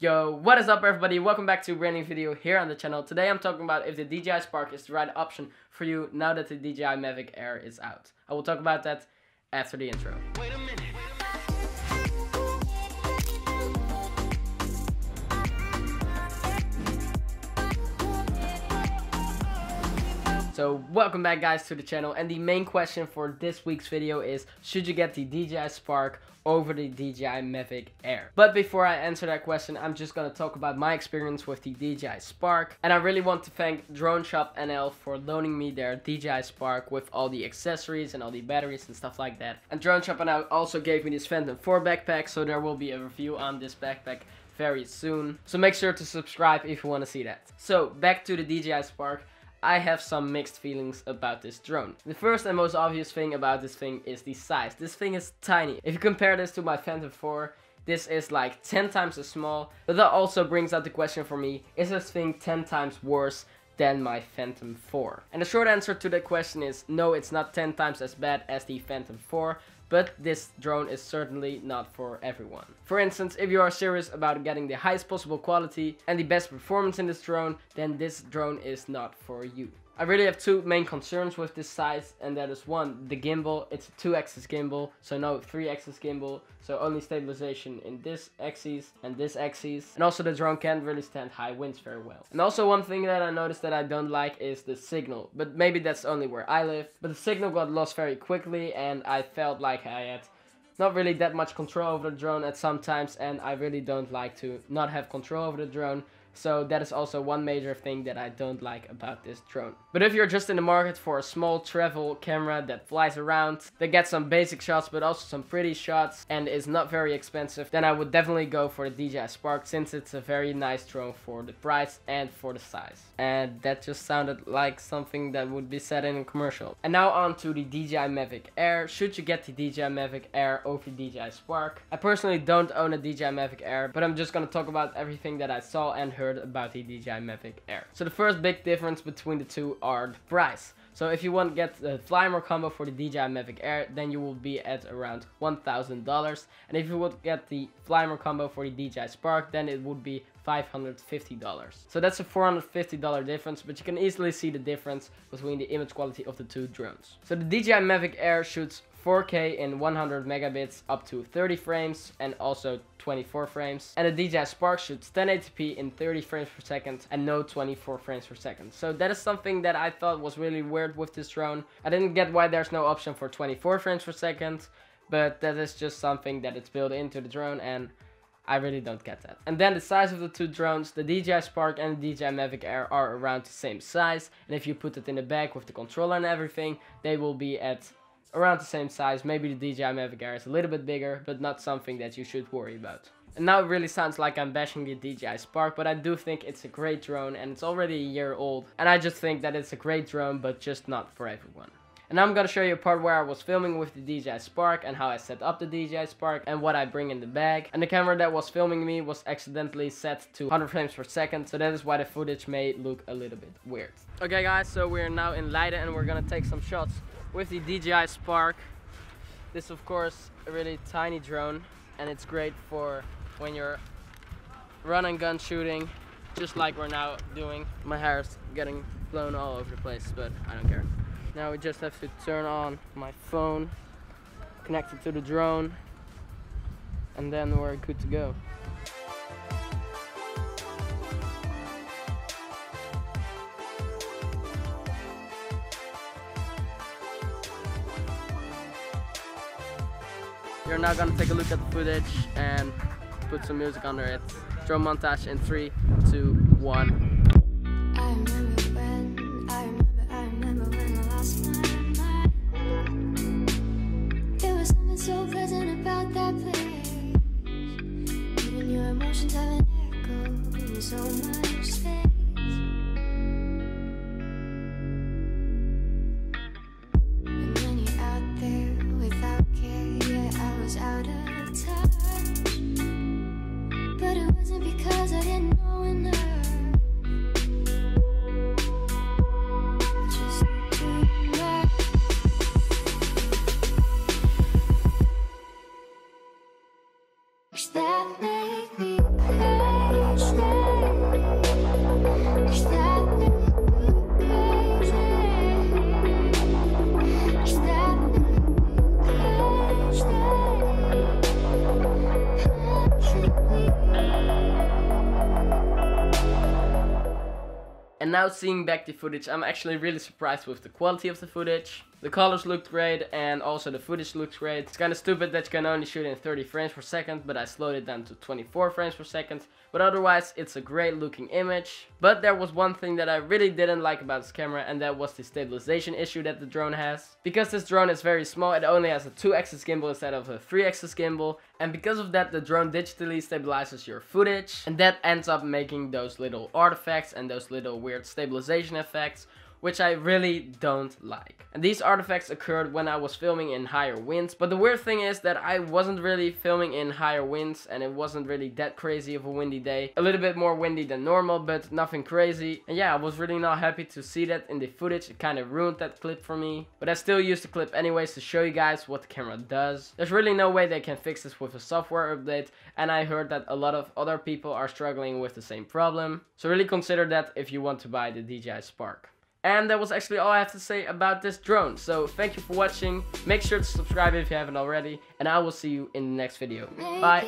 Yo, what is up everybody? Welcome back to a brand new video here on the channel. Today I'm talking about if the DJI Spark is the right option for you now that the DJI Mavic Air is out. I will talk about that after the intro. Wait a minute. So welcome back guys to the channel, and the main question for this week's video is, should you get the DJI Spark over the DJI Mavic Air? But before I answer that question, I'm just gonna talk about my experience with the DJI Spark, and I really want to thank Droneshop.nl for loaning me their DJI Spark with all the accessories and all the batteries and stuff like that. And Droneshop.nl also gave me this Phantom 4 backpack, so there will be a review on this backpack very soon. So make sure to subscribe if you want to see that. So back to the DJI Spark. I have some mixed feelings about this drone. The first and most obvious thing about this thing is the size. This thing is tiny. If you compare this to my Phantom 4, this is like 10 times as small. But that also brings out the question for me, is this thing 10 times worse than my Phantom 4? And the short answer to that question is no, it's not 10 times as bad as the Phantom 4. But this drone is certainly not for everyone. For instance, if you are serious about getting the highest possible quality and the best performance in this drone, then this drone is not for you. I really have two main concerns with this size, and that is one, the gimbal. It's a 2-axis gimbal, so no 3-axis gimbal, so only stabilization in this axis and this axis. And also the drone can't really stand high winds very well. And also one thing that I noticed that I don't like is the signal, but maybe that's only where I live. But the signal got lost very quickly, and I felt like I had not really that much control over the drone at some times, and I really don't like to not have control over the drone. So that is also one major thing that I don't like about this drone. But if you're just in the market for a small travel camera that flies around, that gets some basic shots but also some pretty shots and is not very expensive, then I would definitely go for the DJI Spark, since it's a very nice drone for the price and for the size. And that just sounded like something that would be said in a commercial. And now on to the DJI Mavic Air. Should you get the DJI Mavic Air over the DJI Spark? I personally don't own a DJI Mavic Air, but I'm just gonna talk about everything that I saw and heard about the DJI Mavic Air. So the first big difference between the two are the price. So if you want to get the Flymore combo for the DJI Mavic Air, then you will be at around $1,000. And if you would get the Flymore combo for the DJI Spark, then it would be $550. So that's a $450 difference, but you can easily see the difference between the image quality of the two drones. So the DJI Mavic Air shoots 4K in 100 megabits up to 30 frames and also 24 frames. And the DJI Spark shoots 1080p in 30 frames per second and no 24 frames per second. So that is something that I thought was really weird with this drone. I didn't get why there's no option for 24 frames per second, but that is just something that it's built into the drone, and I really don't get that. And then the size of the two drones, the DJI Spark and the DJI Mavic Air are around the same size. And if you put it in the bag with the controller and everything, they will be at around the same size. Maybe the DJI Mavic Air is a little bit bigger, but not something that you should worry about. And now it really sounds like I'm bashing the DJI Spark, but I do think it's a great drone, and it's already a year old. And I just think that it's a great drone, but just not for everyone. And now I'm gonna show you a part where I was filming with the DJI Spark and how I set up the DJI Spark and what I bring in the bag. And the camera that was filming me was accidentally set to 100 frames per second, so that is why the footage may look a little bit weird. Okay guys, so we're now in Leiden and we're gonna take some shots with the DJI Spark. This is of course a really tiny drone, and it's great for when you're run and gun shooting, just like we're now doing. My hair is getting blown all over the place, but I don't care. Now we just have to turn on my phone, connect it to the drone, and then we're good to go. We're now gonna take a look at the footage and put some music under it. Drone montage in 3, 2, 1. I remember when I lost my mind. There was something so pleasant about that place. Even your emotions have an echo in so much space. And when you're out there without care, yeah, I was out of touch. But it wasn't because I didn't know enough. That make me crazy. And now seeing back the footage, I'm actually really surprised with the quality of the footage. The colors looked great and also the footage looks great. It's kind of stupid that you can only shoot in 30 frames per second, but I slowed it down to 24 frames per second. But otherwise, it's a great looking image. But there was one thing that I really didn't like about this camera, and that was the stabilization issue that the drone has. Because this drone is very small, it only has a 2-axis gimbal instead of a 3-axis gimbal. And because of that, the drone digitally stabilizes your footage. And that ends up making those little artifacts and those little weird stabilization effects, which I really don't like. And these artifacts occurred when I was filming in higher winds. But the weird thing is that I wasn't really filming in higher winds, and it wasn't really that crazy of a windy day. A little bit more windy than normal, but nothing crazy. And yeah, I was really not happy to see that in the footage. It kind of ruined that clip for me. But I still used the clip anyways to show you guys what the camera does. There's really no way they can fix this with a software update, and I heard that a lot of other people are struggling with the same problem. So really consider that if you want to buy the DJI Spark. And that was actually all I have to say about this drone. So thank you for watching. Make sure to subscribe if you haven't already. And I will see you in the next video. Bye.